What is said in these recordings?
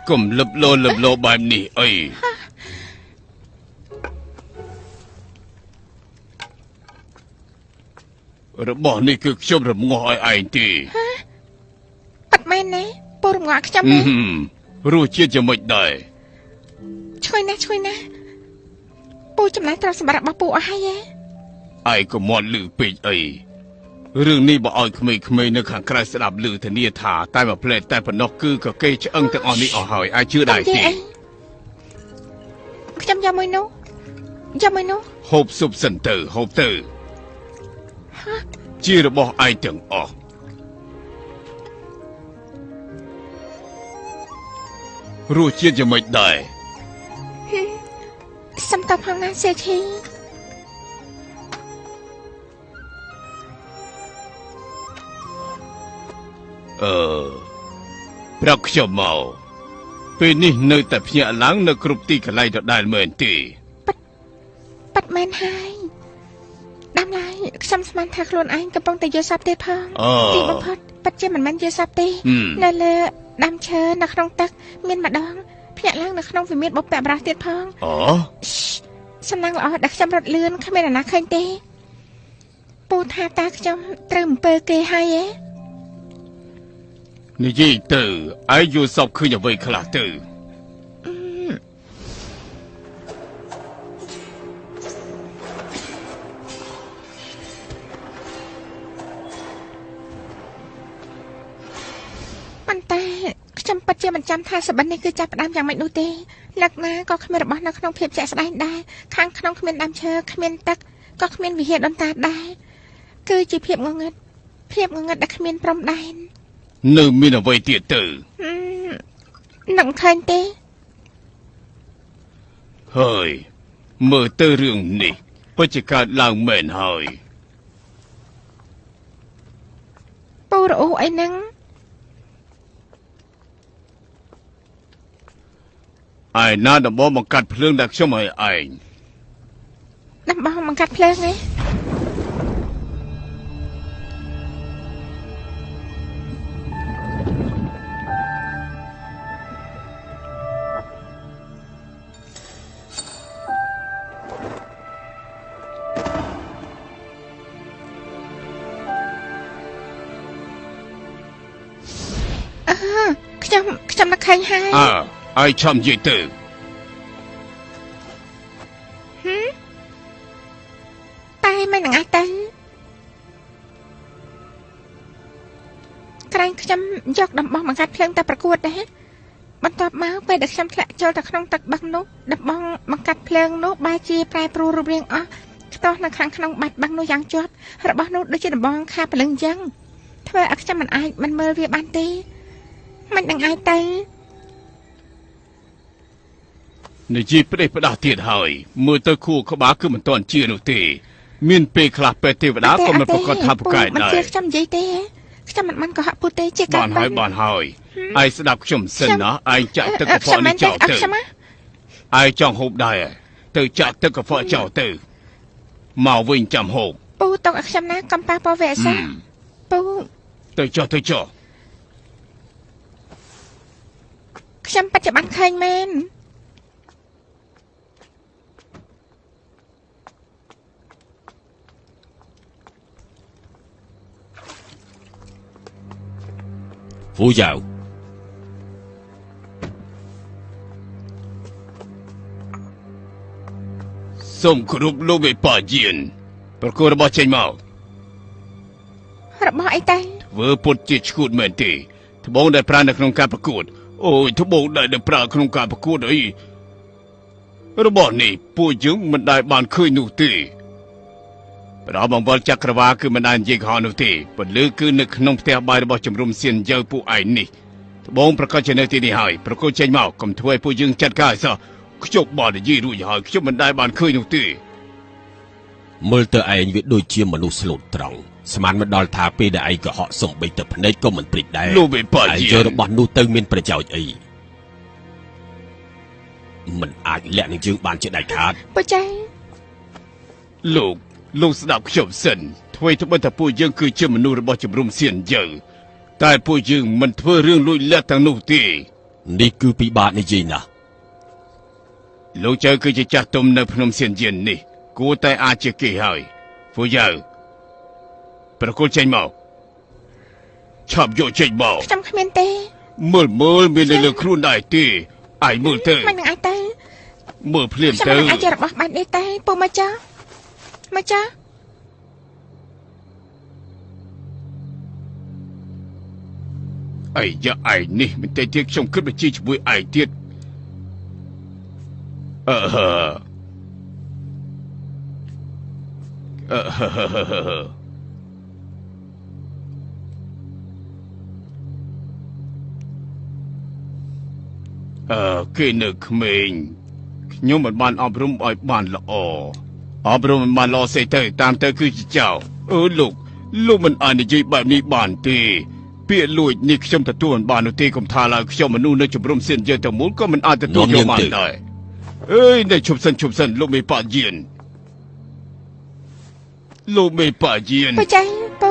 កុំលឹបលោបែបនេះអីរបស់នេះគឺខ្ញុំរំងាស់ឲ្យឯងទេប៉ាត់មែនណាពូរំងាស់ខ្ញុំណារសជាតិយ៉ាងម៉េចដែរឈ្ងុយណាស់ពូចំណាយទ្រព្យសម្បត្តិរបស់ពូអស់ហើយឯងក៏មាត់លឺពេកអីរឿងនេះបើឲ្យក្មេងៗនៅខាងក្រៅស្ដាប់ឮធានាថាតែមួយផ្លែតែប៉ុណ្ណោះគឺក៏គេឆ្អឹងទាំងអស់នេះអស់ហើយអាចជឿដែរទេខ្ញុំយកមួយនោះហូបស៊ុបសិនទៅហូបទៅជារបស់ឯងទាំងអស់រសជាតិយ៉ាងម៉េចដែរសំតបផងណាសេដ្ឋីប្រាប់ខ្ញុំមកពេលនេះនៅតែភ្ញាក់ឡើងនៅគ្រប់ទីកន្លែងដដែលមែនទេប៉ាត់មែនហើយដាំឡើយខ្ញុំស្មានថាខ្លួនឯងកំពុងតែយល់សប្តិទេផងទីបំផុតប៉ាត់ជាមិនមែនយល់សប្តិទេនៅលើដាំឈើនៅក្នុងទឹកមានម្ដងភ្ញាក់ឡើងនៅក្នុងវិមានបុព្វបុរសទៀតផងសំណាងល្អដែលខ្ញុំរត់លឿនគ្មានអ្នកណាឃើញទេពូថាតាខ្ញុំត្រូវអំពើគេហើយនិយាយទៅឯងយល់សពឃើញអ្វីខ្លះទៅប៉ុន្តែខ្ញុំពិតជាមិនចាំថាសប្តិនេះគឺចាប់ផ្ដើមយ៉ាងម៉េចនោះទេលក្ខណៈក៏គ្មានរបស់នៅក្នុងភាពជាក់ស្ដែងដែរខាងក្នុងគ្មានដើមឈើគ្មានទឹកក៏គ្មានវិហារដូនតាដែរគឺជាភាពងងឹតដែលគ្មានព្រំដែននៅមានអ្វីទៀតទៅនឹងឃើញទេហើយមើលទៅរឿងនេះពិតជាកើតឡើងមែនហើយពូរអ៊ូអីហ្នឹងឯណាដំបងបង្កាត់ភ្លើងដាក់ខ្ញុំឲ្យឯងដំបងបង្កាត់ភ្លើងឯងខ្ញុំនឹកឃើញហើយឯងឆំនិយាយទៅតែមិននឹងអាចទៅក្រែងខ្ញុំយកដំបងបង្កាត់ភ្លើងទៅប្រកួតដែរបន្ទាប់មកពេលដែលខ្ញុំធ្លាក់ចូលទៅក្នុងទឹកបឹងនោះដំបងបង្កាត់ភ្លើងនោះបែរជាប្រែប្រួលរូបរាងអស់ខ្ទាស់នៅខាងក្នុងបាច់បឹងនោះយ៉ាងជាប់របស់នោះដូចជាដំបងខាពលឹងអញ្ចឹងធ្វើឲ្យខ្ញុំមិនមើលវាបានទេមិននឹងអាចទៅនិយាយផ្ដេសផ្ដាស់ទៀតហើយមើលទៅខួរក្បាលគឺមិនទាន់ជានោះទេមានពេលខ្លះពេទ្យទេវតាក៏មិនប្រកាសថាប្រកែកដែរមិនខ្ញុំនិយាយទេខ្ញុំមិនក៏ហាក់ពុទេជាការបានហើយឯងស្ដាប់ខ្ញុំសិនណាឯងចាក់ទឹកកខ្វក់នេះចោលទៅឯងចង់ហូបដែរទៅចាក់ទឹកកខ្វក់ចោលទៅមកវិញចាំហូបពូតោកឲ្យខ្ញុំណាកំប៉ាពោវៈសាពូទៅចោះខ្ញុំបច្ចុប្បន្នឃើញមែនPhú Dạo Xong khúc lô về bà diện Bà cô đã bỏ chênh màu Bà bỏ ấy tay Vừa bột chết khút mẹn tì Thưa bóng đại pra nạc nông ca bà cốt Ôi thưa bóng đại pra nông ca bà cốt ấy Bà bỏ này bùi dưỡng mình đại bàn khơi nụ tì Bà bằng vật chắc ra vá cứ mình anh dây họ nụ tì Bà lưu cứ nực nông tè bài bà chùm rùm xiên dâu bù ảnh nì Thưa bóng bà có chênh nợ tì nì hỏi Bà cô chênh màu Cầm thuê bùi dưỡng chặt ca sao Chốc bà để dì rùi hỏi Chốc mình đại bàn khơi nụ tì Mơ tờ anh viết đôi chia mà nụ sơ lộn trọng Sman mà đòi thả bê đại của họ sống bây tập này có mình bịch đại Lô về bà diện Anh chơi bọn nụ tân miên bà chào ấy Mình ai lẹ nên dương bàn chuyện đại khát Bà cháy Lúc sẽ đọc khổng sân Thuê thúc bân thập bùi dương cư chưa mà nụ ra bỏ chùm rùm xiên dơ Tại bùi dương mình thưa rương lùi lẹ thằng nụ tì នេះគឺពិបាកនិយាយណាស់ លោកចៅគឺជាចាស់ទុំនៅភ្នំសៀនយាននេះគួរតែអាចជាគេហើយហ្វូយ៉ៅប្រគល់ចេញមកឆាប់យកចេញមក ខ្ញុំគ្មានទេ មើលមាននៅលើខ្លួនដែរទេអាយមើលទៅ មិននឹងអាចទៅ មើលភ្លាម ខ្ញុំ ទៅ មិនអាចជារបស់បែបនេះទេពូមកចាមកចា អីយ៉ាឯងនេះមិនតែទៀតខ្ញុំគិតបញ្ជាជាមួយឯងទៀតគេនៅក្មេងខ្ញុំមិនបានអប់រំឲ្យបានល្អអប់រំមិនបានល្អស្អីទៅតាមទៅគឺជាចៅលោកមិនអាចនិយាយបែបនេះបានទេពាក្យលួចនេះខ្ញុំទទួលមិនបាននោះទេកុំថាឡើយខ្ញុំមនុស្សនៅជំរំសៀនយើងទាំងមូលក៏មិនអាចទទួលយកបានដែរអើយនេះឈប់សិនលោកមេប៉ាយានលោកមេប៉ាយាន ពូចៃពូ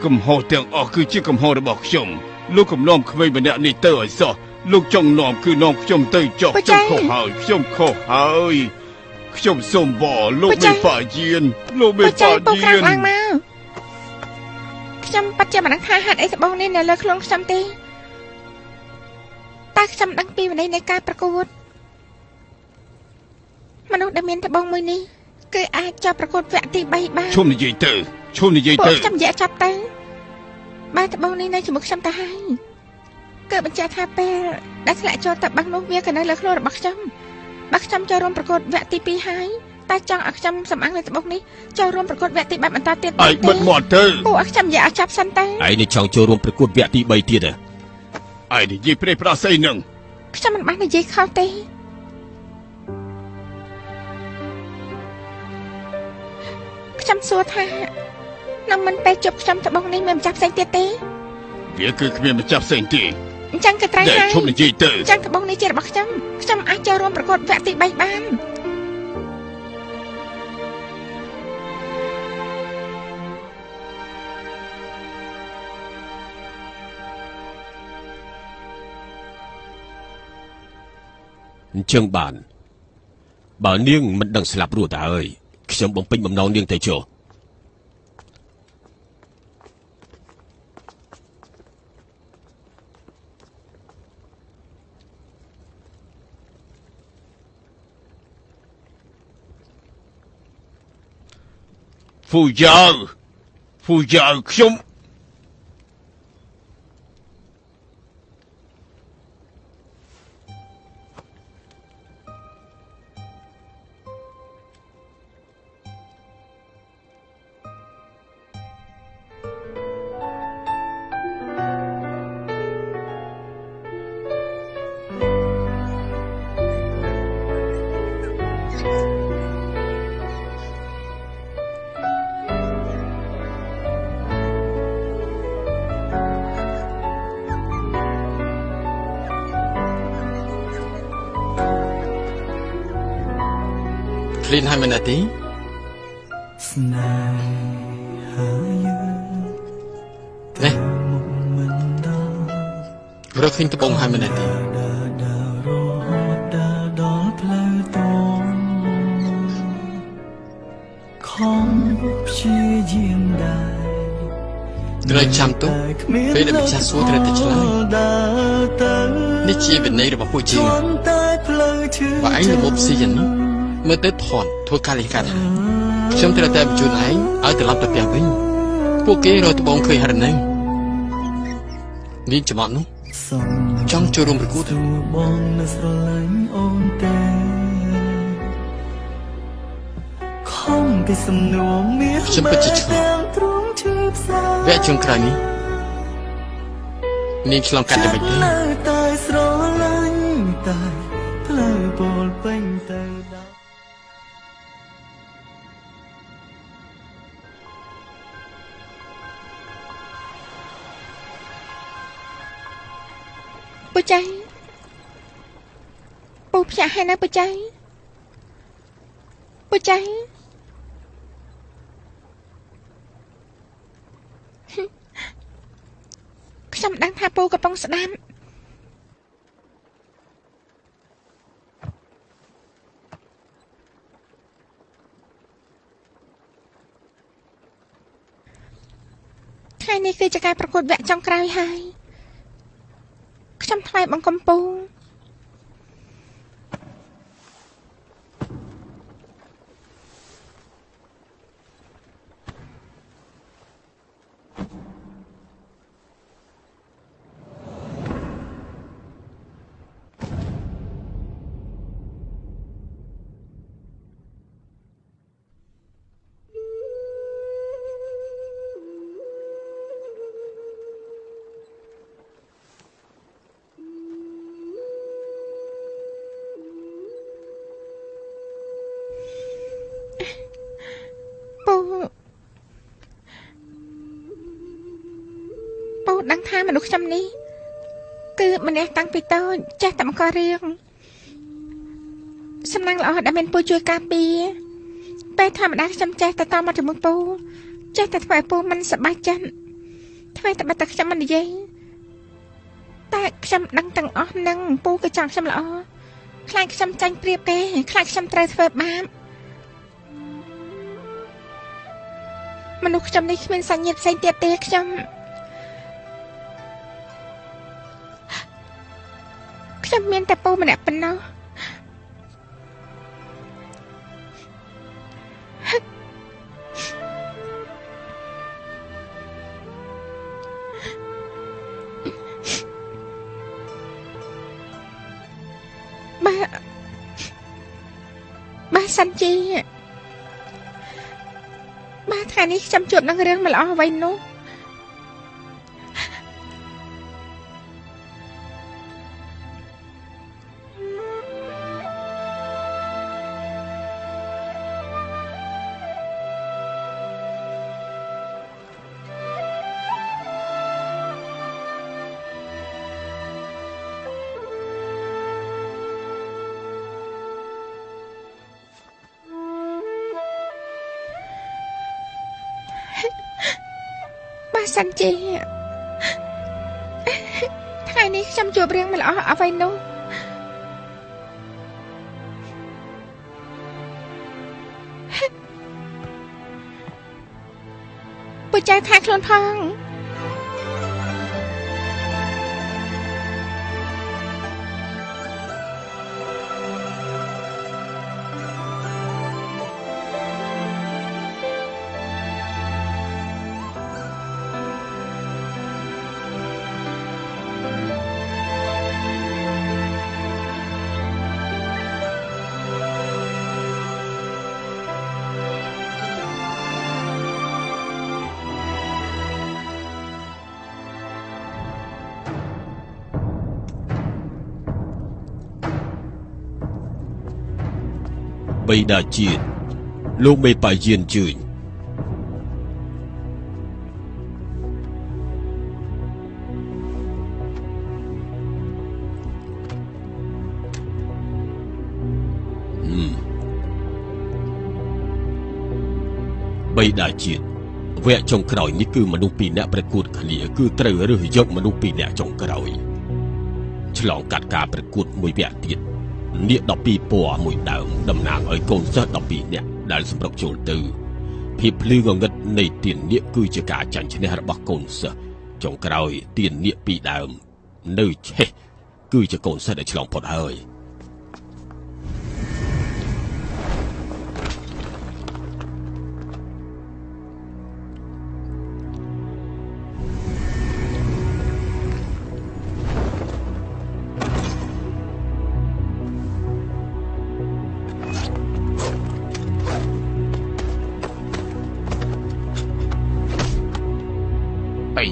កំហុសទាំងអស់គឺជាកំហុសរបស់ខ្ញុំលោកកំណំក្មេងម្នាក់នេះទៅឲ្យសោះលោកចង់នាំគឺនាំខ្ញុំទៅចុះខ្ញុំខុសហើយខ្ញុំសូមបរលោកមេប៉ាយានលោកមេ ពូចៃ ប៉ា ពូក្រោ យា ក ន ឡើងមកខ្ញុំបាត់ជាមិនដឹងថាហេតុអីត្បូងនេះនៅលើខ្លួនខ្ញុំទេតែខ្ញុំដឹងពីវិន័យនៃការប្រកួតមនុស្សដែលមានត្បូងមួយនេះគឺអាចចប់ប្រកួតវគ្គទី3បាន ឈុំនិយាយទៅ ពួកខ្ញុំនិយាយចាប់ទៅបើត្បូងនេះនៅជាមួយខ្ញុំទៅហើយគឺបញ្ជាក់ថាពេលដែលធ្លាក់ចូលទៅបាំងនោះវាក៏នៅលើខ្លួនរបស់ខ្ញុំបើខ្ញុំចូលរួមប្រកួតវគ្គទី2ហើយតែចង់ឲ្យខ្ញុំសម្អាងលើត្បូងនេះចូលរួមប្រកួតវគ្គទី3បន្តទៀត ឯងបិទមាត់ទៅ ពួកឲ្យខ្ញុំនិយាយឲ្យចាប់សិនទៅ ឯងនេះចង់ចូលរួមប្រកួតវគ្គទី3ទៀតហ៎ ឯងនិយាយព្រៃប្រាស័យនឹង ខ្ញុំមិនបាននិយាយខុសទេខ្ញុំសួរថានំមិនពេលជប់ខ្ញុំត្បូងនេះមានម្ចាស់ផ្សេងទៀតទេ វាគឺគ្មានម្ចាស់ផ្សេងទេ អញ្ចឹងគឺត្រូវ តែ ហើយ ឈប់និយាយទៅ អញ្ចឹងត្បូងនេះជារបស់ខ្ញុំអាចចូលរួមប្រកួតវគ្គទី3បាន អញ្ចឹងបានបើនាងមិនដឹងស្លាប់រស់ទៅហើយខ្ញុំបំពេញបំណងនាងទៅចុះ ហ្វូយ៉ៅខ្ញុំ លីនហើយមែនទេ ស្នេហាយើង នេះ មិនដល់ រកឃើញត្បូងហើយមែនទេ ដើររហូតដល់ផ្លូវតងខំព្យាយាមដែរ ត្រូវចាំទុកពេលដែលម្ចាស់សួរត្រូវតែឆ្លើយនេះជាវិន័យរបស់ពួកជាងបើឯងរបបស៊ីយ៉ាងនេះមើលទៅថន់ធ្វើការលេខកាត់ហើយខ្ញុំត្រូវតែបញ្ជូនឯងឲ្យត្រឡប់ទៅផ្ទះវិញពួកគេរកត្បូងឃើញហើយនៅនេះចំអត់នោះចង់ចូលរួមប្រកួត បងនៅស្រឡាញ់អូនទេខំគេសំនួរមាន ខ្ញុំពិតជាឆ្ងល់ ទ្រង់ឈឺផ្សា វគ្គចុងក្រោយនេះនាងឆ្លងកាត់យ៉ាងម៉េចទេ នៅតែស្រឡាញ់តែផ្លូវពោលពេញទៅដល់ ពូចៃពូភ្ញាក់ហើយណាពូចៃខ្ញុំដឹងថាពូកំពុងស្ដាប់ ថ្ងៃនេះគឺជាការប្រកួតវគ្គចុងក្រោយហើយខ្ញុំថ្លែងបង្គំពូដឹងថាមនុស្សខ្ញុំនេះគឺម្នាក់តាំងពីតូចចេះតែបង្ករឿងសំណាងល្អដែលមានពូជួយការពារពេលធម្មតាខ្ញុំចេះតែតមកជាមួយពូចេះតែធ្វើឲ្យពូមិនសប្បាយចិត្តធ្វើតែបាត់តែខ្ញុំមិននិយាយតែខ្ញុំដឹងទាំងអស់នឹងពូក៏ចង់ខ្ញុំល្អខ្លាចខ្ញុំចាញ់ព្រៀបគេខ្លាចខ្ញុំត្រូវធ្វើបាបមនុស្សខ្ញុំនេះគ្មានសញ្ញាផ្សេងទៀតទេខ្ញុំមានតែពូម្នាក់ប៉ុណ្ណោះបាទសិនជាបាទថ្ងៃនេះខ្ញុំជួបនឹងរឿងមិនល្អអ្វីនោះសិនជាថ្ងៃនេះខ្ញុំជួបរឿងមិនល្អអ្វីនោះពូចៅថាខ្លួនផងបិតាជាតិលោកមេប៉ាយានជឿញបិតាជាតិវគ្គចុងក្រោយនេះគឺមនុស្ស2នាក់ប្រកួតគ្នាគឺត្រូវរើសយកមនុស្ស2នាក់ចុងក្រោយឆ្លងកាត់ការប្រកួតមួយវគ្គទៀតនាគ12ពណ៌មួយដើមតំណាងឲ្យកូនសិស្ស12នាក់ដែលសម្រុកចូលទៅភាពភ្លឺងងឹតនៃទាននាគគឺជាការចាញ់ឈ្នះរបស់កូនសិស្សចុងក្រោយទាននាគ2ដើមនៅឆេះគឺជាកូនសិស្សដែលឆ្លងផុតហើយ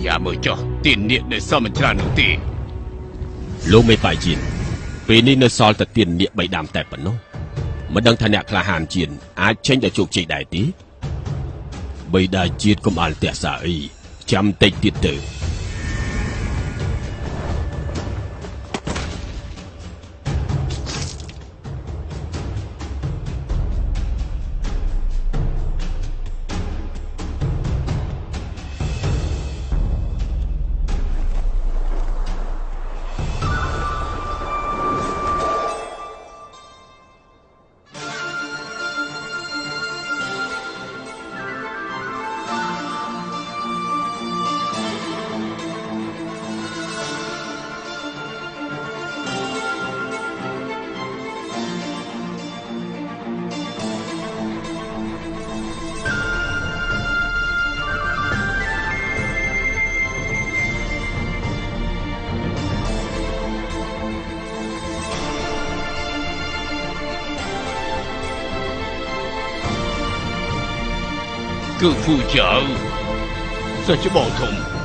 យ៉ាមើលចុះទាននាគដែលសមមិនច្រើននោះទេលោកមេប៉ាយានពេលនេះនៅសល់តែទាននាគ3ដើមតែប៉ុណ្ណោះមិនដឹងថាអ្នកក្លាហានជានអាចចេញដល់ជោគជ័យដែរទេបិតាជាតិកុំអាលទះសាអីចាំតិចទៀតទៅ គឺពូចៅសាច់បងធំ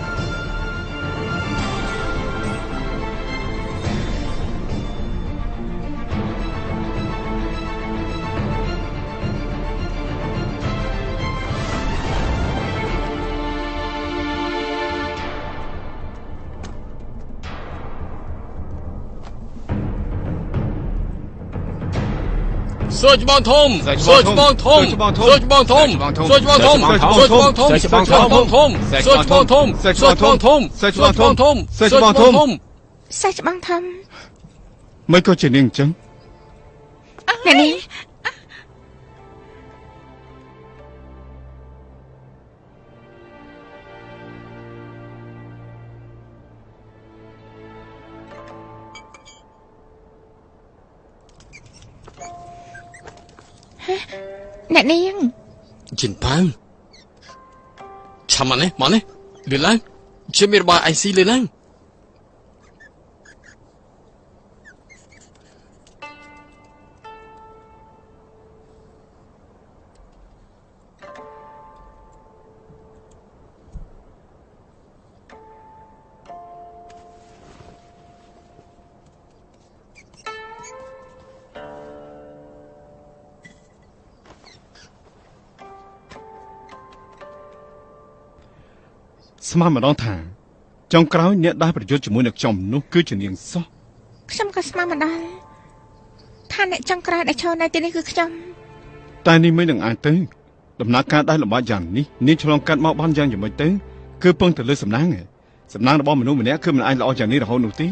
សូចបងធំសូចបងធំសូចបងធំសូចបងធំសូចបងធំសូចបងធំសូចបងធំសូចបងធំសូចបងធំសូចបងធំ សាច់បងធំ មិនក៏ជានាងអញ្ចឹង អ្នកនាងអ្នកនាង ជីនប៉ាងឆាំមកនេះលឿនឡើងជាមានរបស់ IC លឿនឡើង ស្មានម្ដងថាចុងក្រោយអ្នកដែលប្រយុទ្ធជាមួយនឹងខ្ញុំនោះគឺជានាងសោះ ខ្ញុំក៏ស្មានមិនដល់ថាអ្នកចង់ក្រោយដែលឈរនៅទីនេះគឺខ្ញុំ តែនេះមិននឹងអាចទៅដំណើរការដែលលំបាកយ៉ាងនេះនាងឆ្លងកាត់មកបានយ៉ាងយ៉ាងម៉េចទៅគឺពឹងទៅលើសំណាងរបស់មនុស្សម្នាក់គឺមិនអាចល្អយ៉ាងនេះរហូតនោះទេ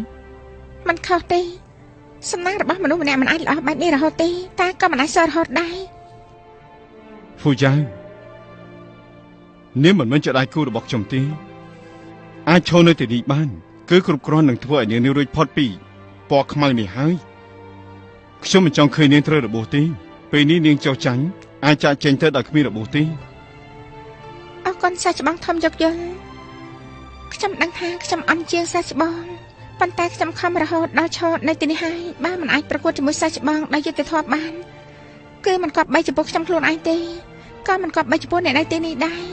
มันខុសទេសំណាងរបស់មនុស្សម្នាក់មិនអាចល្អបែបនេះរហូតទេតែក៏មិនអាចសរហូតដែរ ពូចៅនាងមិនមែនជាដៃគូរបស់ខ្ញុំទេអាចឈរនៅទីនេះបានគឺគ្រប់គ្រាន់នឹងធ្វើឲ្យនាងនេះរួចផុតពីពណ៌ខ្មៅនេះហើយខ្ញុំមិនចង់ឃើញនាងត្រូវរបួសទេពេលនេះនាងចោះចាញ់អាចចាក់ចេញទៅដោយគ្មានរបួសទេ អរគុណសាច់បងធំយកយល់ខ្ញុំដឹងថាខ្ញុំអន់ជាងសាច់បងប៉ុន្តែខ្ញុំខំរហូតដល់ឈរនៅទីនេះហើយបើមិនអាចប្រកួតជាមួយសាច់បងដោយយុត្តិធម៌បានគឺមិនគប្បីចំពោះខ្ញុំខ្លួនឯងទេក៏មិនគប្បីចំពោះអ្នកនៅទីនេះដែរ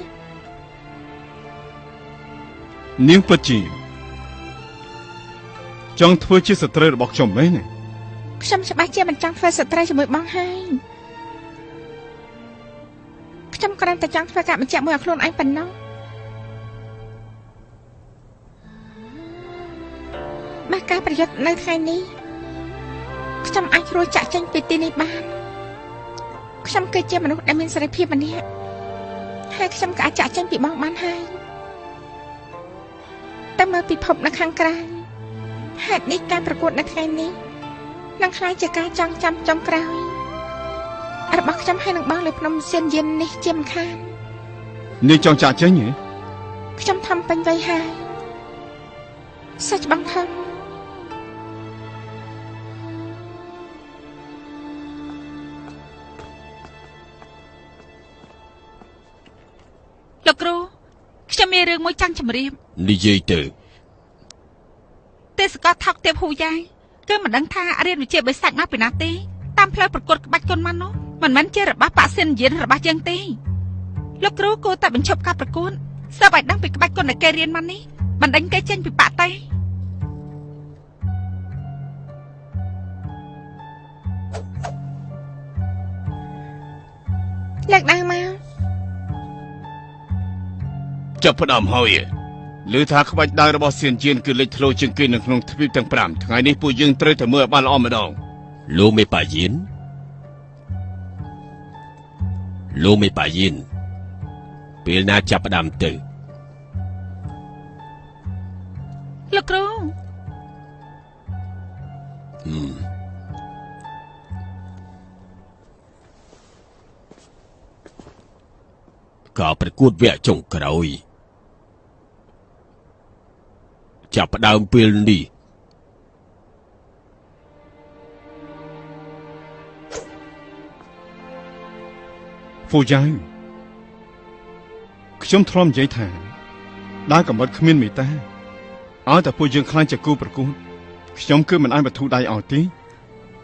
នាងពិតជាចង់ធ្វើជាសត្រូវរបស់ខ្ញុំមែនទេ ខ្ញុំច្បាស់ជាមិនចង់ធ្វើសត្រូវជាមួយបងហើយខ្ញុំគ្រាន់តែចង់ធ្វើការបញ្ជាក់មួយឲ្យខ្លួនឯងប៉ុណ្ណោះបើការប្រយុទ្ធនៅថ្ងៃនេះខ្ញុំអាចរួចចាក់ចេញពីទីនេះបានខ្ញុំគឺជាមនុស្សដែលមានសេរីភាពម្នាក់ហើយខ្ញុំក៏អាចចាក់ចេញពីបងបានហើយតែមើលពិភពនៅខាងក្រៅហេតុនេះការប្រកួតនៅថ្ងៃនេះនឹងខ្លាចជាការចងចាំចុងក្រោយរបស់ខ្ញុំហើយនឹងបងលើភ្នំសៀនយាននេះជាមិនខាន នាងចង់ចាក់ចេញហ៎ ខ្ញុំធំពេញវ័យហើយសាច់បងធំ លោកគ្រូខ្ញុំមានរឿងមួយចង់ជម្រាប និយាយទៅ ទេសកលថោកទេពហ៊ូយ៉ៃគឺមិនដឹងថារៀនវិជ្ជាបិសាចមកពីណាទេតាមផ្លូវប្រកួតក្បាច់គុនមកនោះមិនមែនជារបស់ប៉ាសិនយានរបស់យើងទេលោកគ្រូគួរតែបញ្ឈប់ការប្រកួតសើបឲ្យដឹងពីក្បាច់គុនដែលគេរៀនមកនេះបណ្ដេញគេចេញពីប៉ាទេ លើកដើមមក ចាប់ផ្ដើមហើយឮថាក្បាច់ដៃរបស់សៀនជៀនគឺលេចធ្លោជាងគេនៅក្នុងទ្វីបទាំង5ថ្ងៃនេះពួកយើងត្រូវតែមើលឲ្យបានល្អម្ដង លោកមេប៉ាយៀនពេលណាចាប់ផ្ដើមទៅ លោកគ្រូ ការប្រកួតវគ្គចុងក្រោយចាប់ផ្ដើមពេលនេះ ពូចៅខ្ញុំធ្លាប់និយាយថាដើរកំបត់គ្មានមេត្តាឲ្យតែពួកយើងខ្លាចជាគូប្រកួតខ្ញុំគឺមិនអាចបទូដៃឲ្យទេ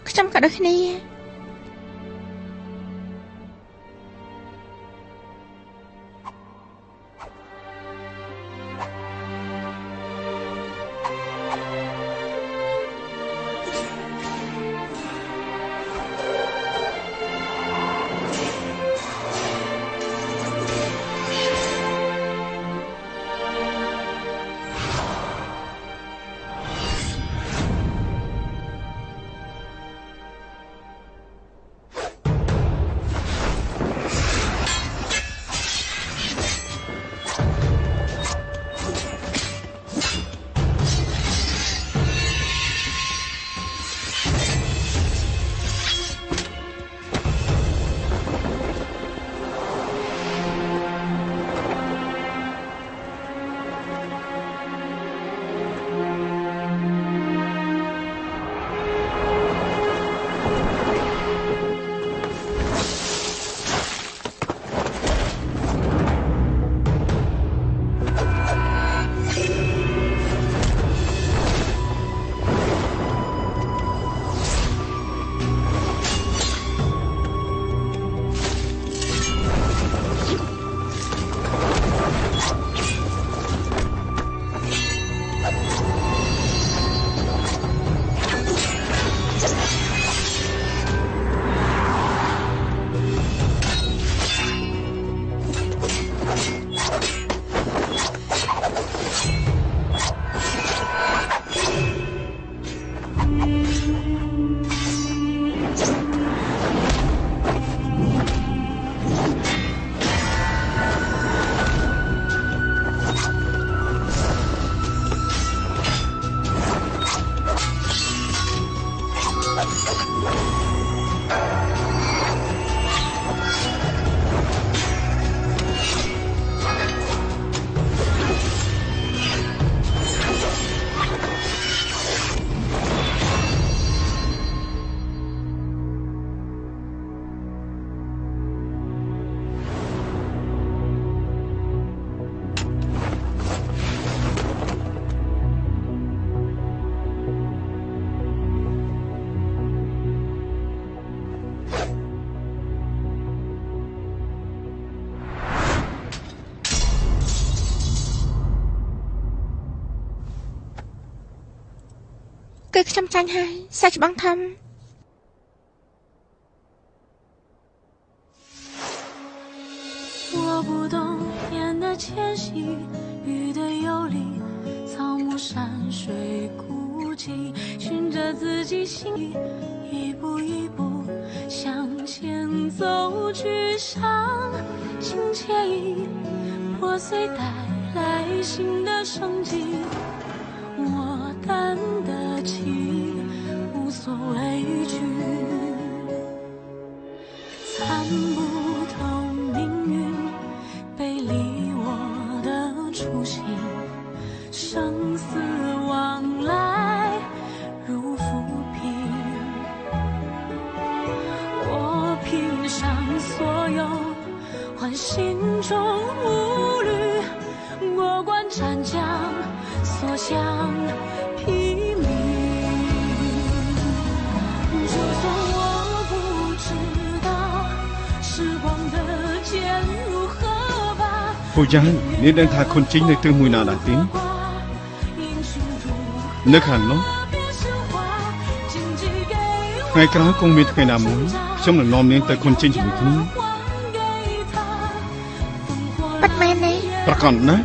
ខ្ញុំក៏ដូចគ្នា ព គឺខ្ញុំចាញ់ហើយសាច់ច្បាំងធំ我不懂烟的迁徙，雨的游离，草木山水孤寂，循着自己心意，一步一步向前走，去上心惬意，破碎带来新的生机。我担得起，无所畏惧，参不透命运背离我的初心，生死往来如浮萍。我拼上所有，换心中无虑，过关斩将，所向披靡。就算我不知道时光的剑如何拔， ពូយ៉ាងនេះដឹងថាខ្លួនជីងនៅទិសមួយណាដែរទេនៅខាងនោះថ្ងៃក្រោយគង់មានថ្ងៃណាមួយខ្ញុំនឹងនាំនាងទៅខ្លួនជីងជាមួយគ្នា ប៉ាត់មែនទេ ប្រកបណាស់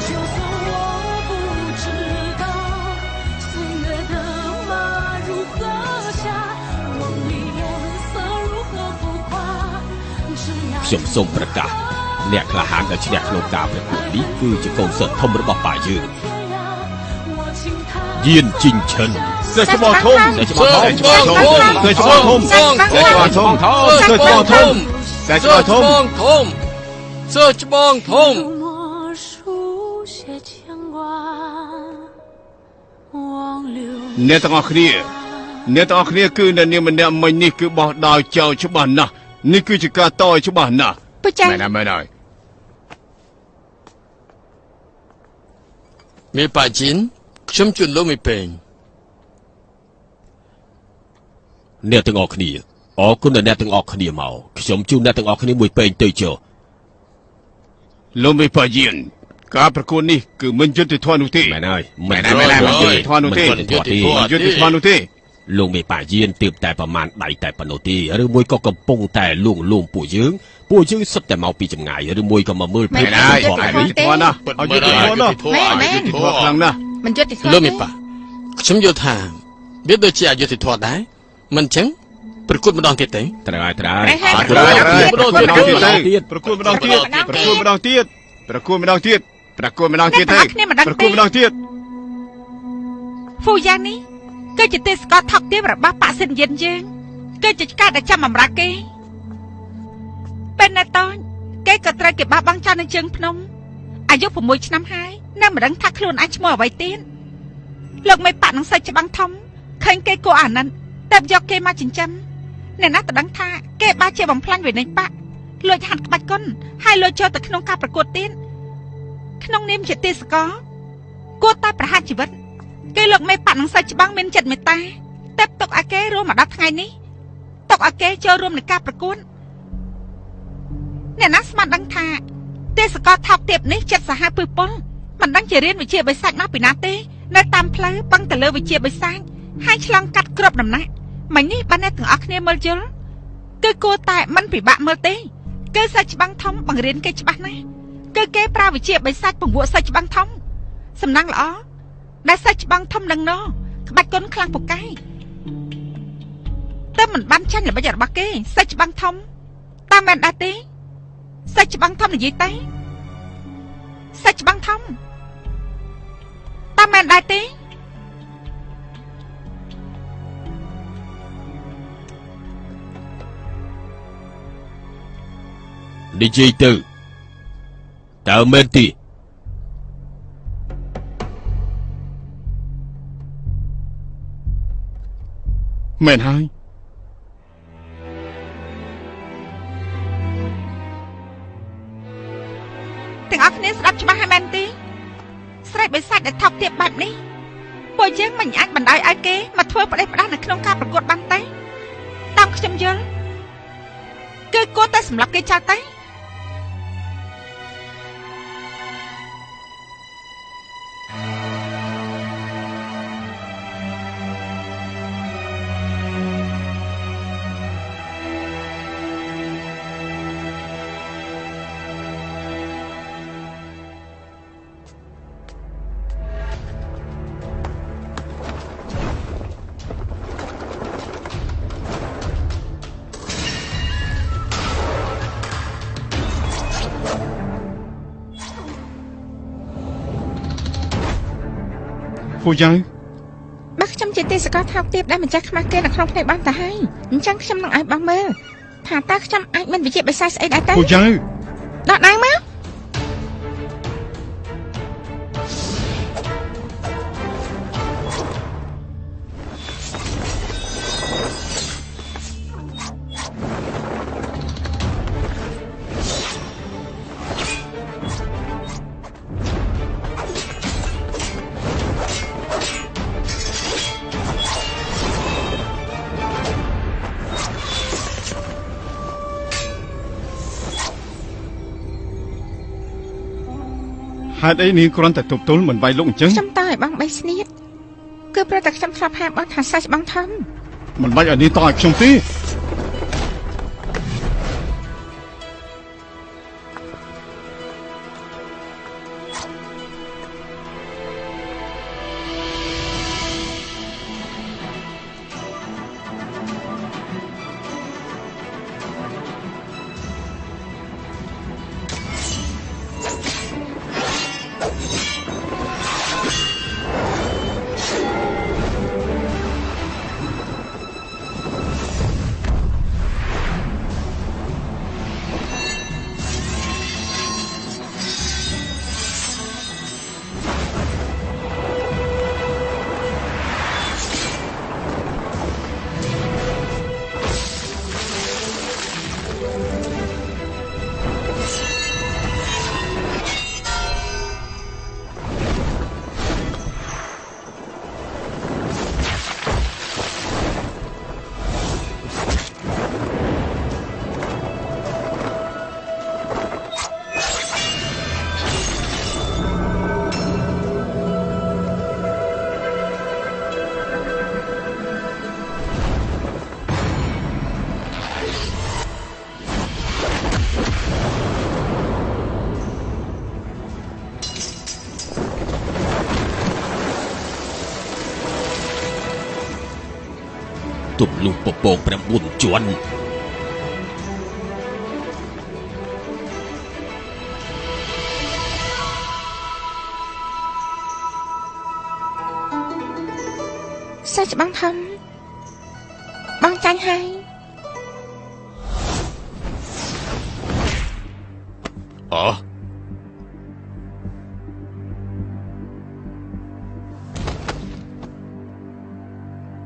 就算我不知道岁月的马如何下，梦里颜色如何浮夸，只要 ខ្ញុំសូមប្រកាសអ្នកក្លាហានដែលឈ្នះក្នុងការប្រកួតនេះគឺជាកូនសិស្សធំរបស់ប៉ាយើងយានជីងឈិន សេះច្បោះធំ សេះច្បោះធំ សេះច្បោះធំសេះច្បោះធំសេះច្បោះធំសេះច្បោះធំសេះច្បោះធំ សើច្បងធំ 默书写牵挂，忘流 អ្នកទាំងអស់គ្នាគឺអ្នកនាងម្នាក់មិញនេះគឺបោះដោយចៅច្បាស់ណាស់នេះគឺជាការតឲ្យច្បាស់ណាស់ ពូចា មែនហើយ មេប៉ាជីនខ្ញុំជួនលោកមេពេង អ្នកទាំងអស់គ្នាអរគុណដល់អ្នកទាំងអស់គ្នាមកខ្ញុំជូនអ្នកទាំងអស់គ្នាមួយពេងទៅចុះ លោកមេប៉ាយានការប្រកួតនេះគឺមិនយុត្តិធម៌នោះទេ មែនហើយ មិនយុត្តិធម៌នោះទេ មិនយុត្តិធម៌ យុត្តិធម៌នោះទេ លោកមេប៉ាយានទើបតែប្រមាណដៃតែប៉ុណ្ណោះទេឬមួយក៏កំពុងតែលួងលោមពួកយើងសុទ្ធតែមកពីចម្ងាយឬមួយក៏មកមើលភេទ ធម៌ណាឲ្យយុត្តិធម៌ណាឲ្យយុត្តិធម៌ណាខ្លាំងណាស់ មិនយុត្តិធម៌ លោកមេប៉ាខ្ញុំយល់ថាវាដូចជាអយុត្តិធម៌ដែរមិនចឹងប្រកួតម្ដងទៀតទេ ត្រូវហើយត្រូវ ប្រកួតម្ដងទៀតទេប្រកួតម្ដងទៀត ហ្វូយ៉ាងនេះគឺជាទេសកលថោកទាបរបស់ប៉ាសិនយិនយើងគឺជាការដែលចាំបំរើគេពេលណាតូចគេក៏ត្រូវគេបោះបង់ចោលនៅជើងភ្នំអាយុ6ឆ្នាំហើយនៅមិនដឹងថាខ្លួនអាចឈ្មោះអ្វីទៀតលោកមេប៉ានឹងសេចច្បាំងធំឃើញគេគួរអាណិតតែយកគេមកចិញ្ចឹមអ្នកណាទៅដឹងថាគេបាជាបំផ្លាញវិន័យប៉ាលួចហាត់ក្បាច់គុនហើយលួចចូលទៅក្នុងការប្រកួតទៀតក្នុងនាមជាទេសកលគួរតែប្រហារជីវិតគេលោកមេប៉ានឹងសេចច្បាំងមានចិត្តមេត្តាតែទុកឲ្យគេរួមមកដល់ថ្ងៃនេះទុកឲ្យគេចូលរួមในការប្រកួតអ្នកណាស្មានដឹងថាទេសកលថោកទាបនេះចិត្តសាហាវពឹសពុលមិនដឹងជារៀនវិជ្ជាបិសាចមកពីណាទេនៅតាមផ្លូវពឹងទៅលើវិជ្ជាបិសាចហើយឆ្លងកាត់គ្រប់ដំណាក់មិញនេះបានអ្នកទាំងអស់គ្នាមើលយល់គឺគួរតែមិនពិបាកមើលទេគឺសាច់ច្បាំងធំបង្រៀនគេច្បាស់ណាស់គឺគេប្រើវិជ្ជាបិសាចពង្វក់សាច់ច្បាំងធំសំណាងល្អដែលសាច់ច្បាំងធំនឹងណក្បាច់គុនខ្លាំងពូកែតែមិនបានចាញ់ល្បិចរបស់គេសាច់ច្បាំងធំតាមមិនដែរទេសាច់ច្បាំងធំនិយាយទៅសាច់ច្បាំងធំតាមមិនដែរទេ និយាយទៅតើមែនទេ មែនហើយ ទាំងអស់គ្នាស្ដាប់ច្បាស់ហើយមែនទេស្រែកបិសាចដែលថោកទាបបែបនេះពួកយើងមិនអាចបណ្ដោយឲ្យគេមកធ្វើផ្ដេសផ្ដាស់នៅក្នុងការប្រកួតបានទេតាមខ្ញុំយល់គឺគួរតែសម្លាប់គេចោលទៅ ពូយាយ បើខ្ញុំជាទេសកលថោកទាបដែលម្ចាស់ខ្មាស់គេនៅក្នុងផ្ទៃបងទៅហើយអញ្ចឹងខ្ញុំនឹងឲ្យបងមើលថាតើខ្ញុំអាចមានវិជ្ជាបិសាចស្អីដែរទៅ ពូយាយ ដកដៃមក ហេតុអីនាងគ្រាន់តែទប់ទល់មិនវាយលោកអញ្ចឹង ខ្ញុំតើឲ្យបងបីស្នៀតគឺព្រោះតែខ្ញុំធ្លាប់ហាមបងថាសាច់បងធំ មិនបាច់ឲ្យនាងតឲ្យខ្ញុំទេ ទប់លុះពពក9ជាន់ សាច់បងធំបងចាញ់ហើយ អោះ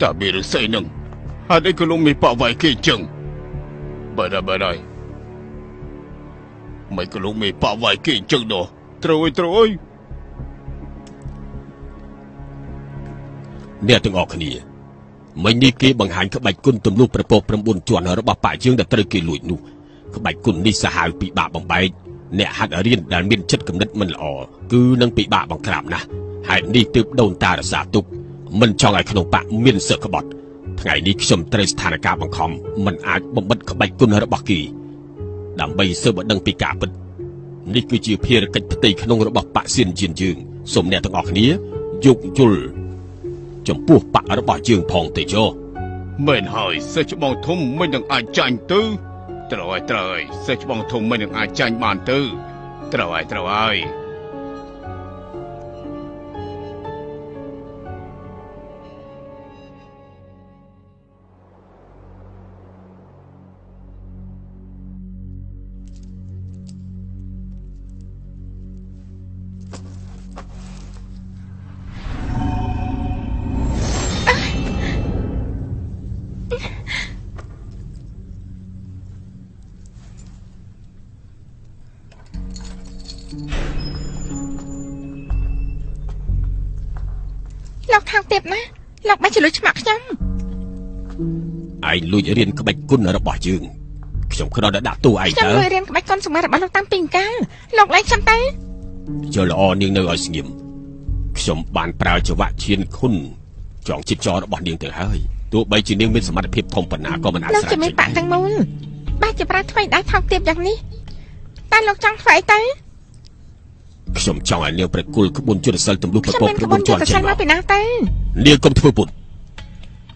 តើមានរឿងស្អីនឹងហេតុអីក៏លោកមានប៉វាយគេអញ្ចឹងបើដែរមិនក៏លោកមានប៉វាយគេអញ្ចឹងដោះត្រូវអើយ អ្នកទាំងអស់គ្នាមិញនេះគេបង្ហាញក្បាច់គុណទម្លុះប្រពោះ9ជាន់របស់ប៉ាយើងដែលត្រូវគេលួចនោះក្បាច់គុណនេះសាហាវពិបាកបំបែកអ្នកហាត់រៀនដែលមានចិត្តគំនិតមិនល្អគឺនឹងពិបាកបង្ក្រាបណាស់ហេតុនេះទើបដូនតារសាទុកមិនចង់ឲ្យក្នុងប៉ាមានសឹកក្បត់ថ្ងៃនេះខ្ញុំត្រូវស្ថានភាពបង្ខំមិនអាចបំបិទក្បាច់គុណរបស់គេដើម្បីស៊ើបដឹងពីការពិតនេះគឺជាភារកិច្ចផ្ទៃក្នុងរបស់ប៉ាសៀនជាយើងសូមអ្នកទាំងអស់គ្នាយោគយល់ចំពោះប៉ារបស់យើងផងទេចុះ មែនហើយសេះច្បងធំមិននឹងអាចចាញ់ទៅត្រូវហើយសេះច្បងធំមិននឹងអាចចាញ់បានទៅត្រូវហើយ លោកថោកទាបណាលោកបាច់ចលួចឆ្មាក់ខ្ញុំ ឯងលួចរៀនក្បាច់គុណរបស់យើងខ្ញុំគ្រាន់តែដាក់តួឯង ខ្ញុំ ទៅ លួចរៀនក្បាច់កុនសម័យរបស់លោកតាំងពីកាលលោកលែងខ្ញុំទៅ យល់ល្អនាងនៅឲ្យស្ងៀមខ្ញុំបានប្រើចង្វាក់ឈានខុនចងជីបចររបស់នាងទៅហើយទោះបីជានាងមានសមត្ថភាពធំប៉ុណ្ណាក៏មិនអាច លោក ស្រា ជា វ មាន ជ្រាវ បាក់ទាំងមូលបាច់ជាប្រើថ្មីដែរថោកទាបយ៉ាងនេះតែលោកចង់ធ្វើអីទៅ ខ្ញុំចង់ឲ្យនាងប្រគល់ក្បួនយុទ្ធសាស្ត្រទម្លុះប្រ ខ្ញុំ ពក មានក្បួន 9 យុ ជាន់ ទ្ធសា ចេ ស្ ញ ត្រ ម មក ក ពីណាទៅ នាងកុំធ្វើពុត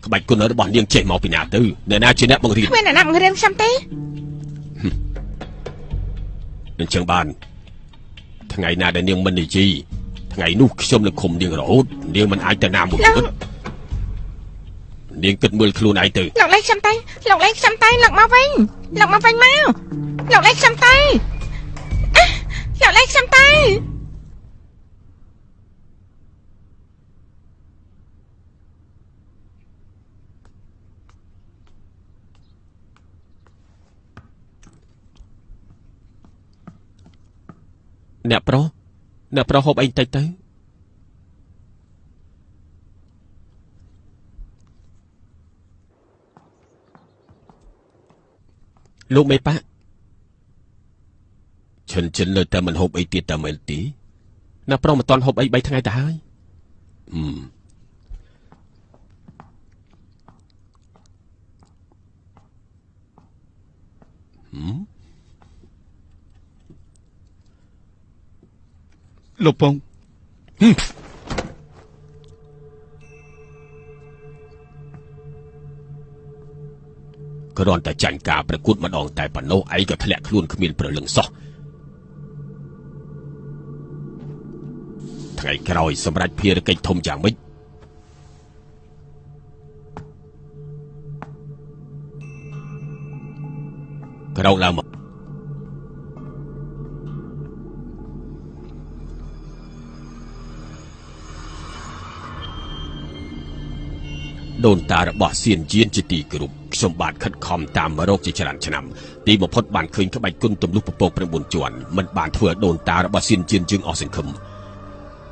ក្បាច់គុណរបស់នាងចេញមកពីណាទៅអ្នកណាជាអ្នកបង្រៀន គ្មានអ្នកណាបង្រៀនខ្ញុំទេ អញ្ចឹងបានថ្ងៃណាដែលនាងមិននិយាយថ្ងៃ ថ្ងៃនោះខ្ញុំនឹងឃុំនាងរហូតនាងមិនអាចទៅណាមួយទៀតនាងគិតមើលខ្លួនឯងទៅ លោកលេងខ្ញុំទៅលោកលេងខ្ញុំទៅលោកមកវិញមកលោកលេងខ្ញុំទៅលោកលេងខ្ញុំទៅអ្នកប្រុសហូបអីតិចទៅលោកមេប៉ាឈិននៅតែមិនហូបអីទៀតតែមែនទេអ្នកប្រុសមិនទាន់ហូបអី3ថ្ងៃទៅហើយលោកពងគ្រាន់តែចាញ់ការប្រកួតម្ដងតែប៉ុណ្ណោះឯងក៏ធ្លាក់ខ្លួនគ្មានព្រលឹងសោះថ្ងៃក្រោយសម្រាប់ភារកិច្ចធំយ៉ាងម៉េចក្រោកឡើងមកដូនតារបស់សៀនយានជាទីគោរពខ្ញុំបានខិតខំតាមរកជាច្រើនឆ្នាំទីបំផុតបានឃើញក្បាច់គុណទម្លុះពពក9ជាន់មិនបានធ្វើឲ្យដូនតារបស់សៀនយានយើងអស់សង្ឃឹម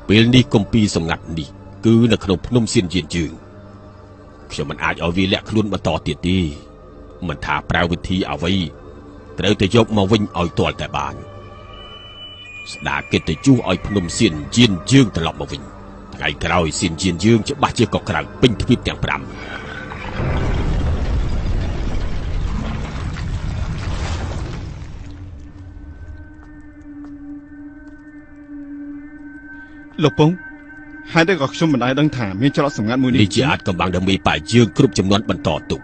ពេលនេះគម្ពីរសម្ងាត់នេះគឺនៅក្នុងភ្នំសៀនយានយើងខ្ញុំមិនអាចឲ្យវាលាក់ខ្លួនបន្តទៀតទេមិនថាប្រើវិធីអ្វីត្រូវតែយកមកវិញឲ្យទាល់តែបានស្ដារកិត្តិយសឲ្យភ្នំសៀនយានយើងត្រឡប់មកវិញថ្ងៃក្រោយសៀនយានយើងច្បាស់ជាកក្រៅពេញទ្វីបទាំង5លោកពងហើយតែក៏ខ្ញុំមិនអាចដឹងថាមានច្រកសម្ងាត់មួយនេះ នេះជាអាចកំបាំងដើម្បីប៉ាយើងគ្រប់ចំនួនបន្តទុក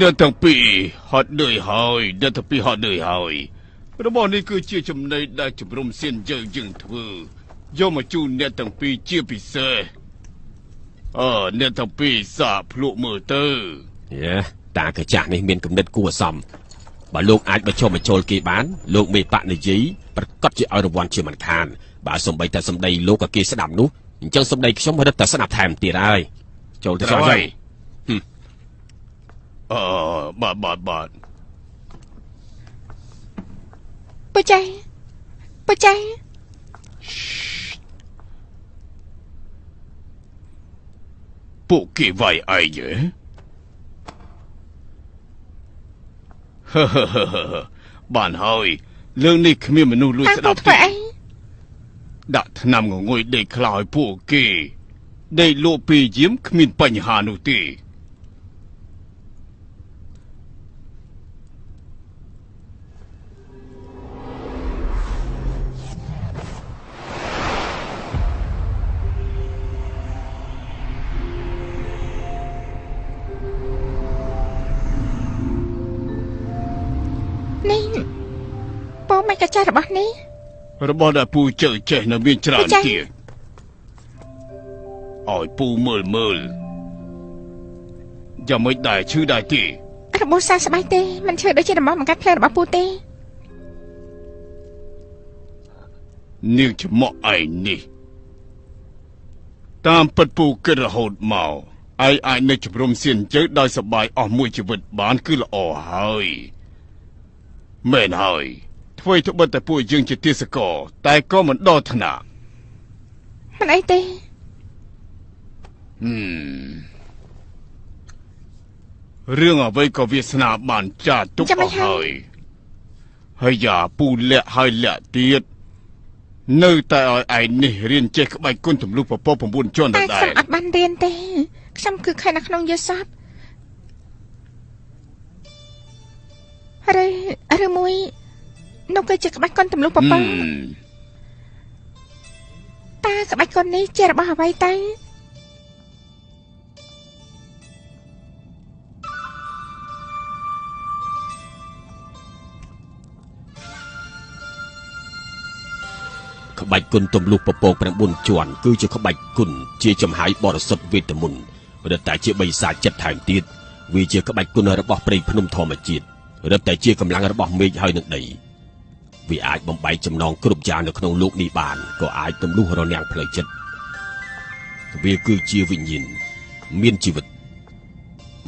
អ្នកទាំងពីរហត់នឿយហើយរបស់នេះគឺជាចំណីដែលជំរុំសៀនយើងធ្វើយកមកជូនអ្នកទាំងពីរជាពិសេសអ្នកទាំងពីរសាកភ្លក់មើលទៅតាកាចាស់នេះមានគំនិតគួរសមបើលោកអាចបញ្ចុះបញ្ចូលគេបានលោកមេបៈនិយាយប្រកាសជាឲ្យរង្វាន់ជាមិនខានបើសំបីតែសម្ដីលោកក៏គេស្ដាប់នោះអញ្ចឹងសម្ដីខ្ញុំរឹតតែស្ដាប់ថែមទៀតហើយចូលទៅចោលហើយបាទពូចៃពួកគេវាយអីហ៎បានហើយរឿងនេះគ្មានមនុស្សលួចស្ដាប់ទេដាក់ថ្នាំងងុយដេកខ្លោចពួកគេដេកលក់ពីយាមគ្មានបញ្ហានោះទេពូមិនកាចាស់របស់នេះរបស់ដែលពូជើចេះនៅមានច្រើនទៀតឲ្យពូមើលយ៉ាងមិនដែរឈឺដែរទេរបួសសើស្បែកទេមិនឈឺដូចជារបស់បង្កាត់ផ្លែរបស់ពូទេនាងច្មក់ឯនេះតាមពិតពូគិតរហូតមកអាចនៅជំរុំសៀនជើដោយសប្បាយអស់មួយជីវិតបានគឺល្អហើយមែនហើយធ្វើទៅបិទតែពួកយើងជាទេសកលតែក៏មិនដល់ថ្នាក់មិនអីទេរឿងអ្វីក៏វាសនាបានចាត់ទុកអស់ហើយយ៉ាពូលាក់ហើយលាក់ទៀតនៅតែឲ្យឯនេះរៀនចេះក្បាច់គុណទម្លុះពពក9ជាន់ដដែលខ្ញុំអត់បានរៀនទេខ្ញុំគឺខែនៅក្នុងយល់សប្តិឬមួយនោះគឺជាក្បាច់គុណទម្លុះពពកតាក្បាច់គុណនេះជារបស់អ្វីទៅ ក្បាច់គុណទំលុះពពក9ជាន់គឺជាក្បាច់គុណជាចំហាយបរិសុទ្ធវេទមន្តរឹតតែជាបិសាចចិត្តថែមទៀតវាជាក្បាច់គុណរបស់ព្រៃភ្នំធម្មជាតិរឹតតែជាកម្លាំងរបស់មេឃហើយនឹងដីវាអាចបំបែកចំណងគ្រប់យ៉ាងនៅក្នុងលោកនេះបានក៏អាចទំលុះរនាំងផ្លូវចិត្តវាគឺជាវិញ្ញាណមានជីវិត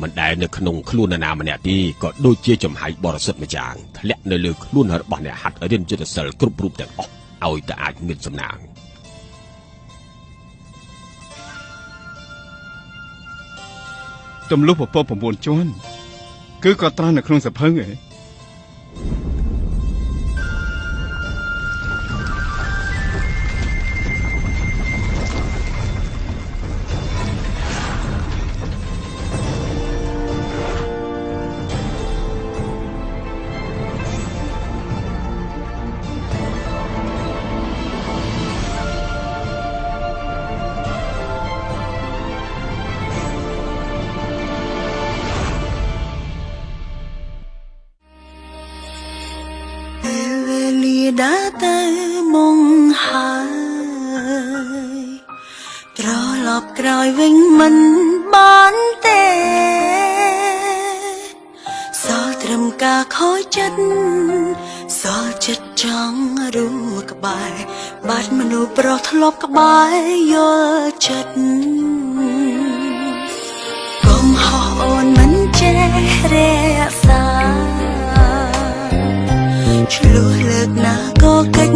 មិនដែលនៅក្នុងខ្លួននរណាម្នាក់ទេក៏ដូចជាចំហាយបរិសុទ្ធមួយយ៉ាងធ្លាក់នៅលើខ្លួនរបស់អ្នកហាត់រៀនយុទ្ធសិលគ្រប់រូបទាំងអស់ឲ្យតែអាចមានសំណាងទំលុះពពក9ជាន់គឺក៏ត្រាស់នៅក្នុងសភៅឯងđã tới mong hai trò lọp còi vinh mình bán tê sao trầm ca khói chất sao chất trắng đua cả bài bát mà nụ bro lọp cả bài vô chất cùng họ ôn mình che re xa lúa lược na có cách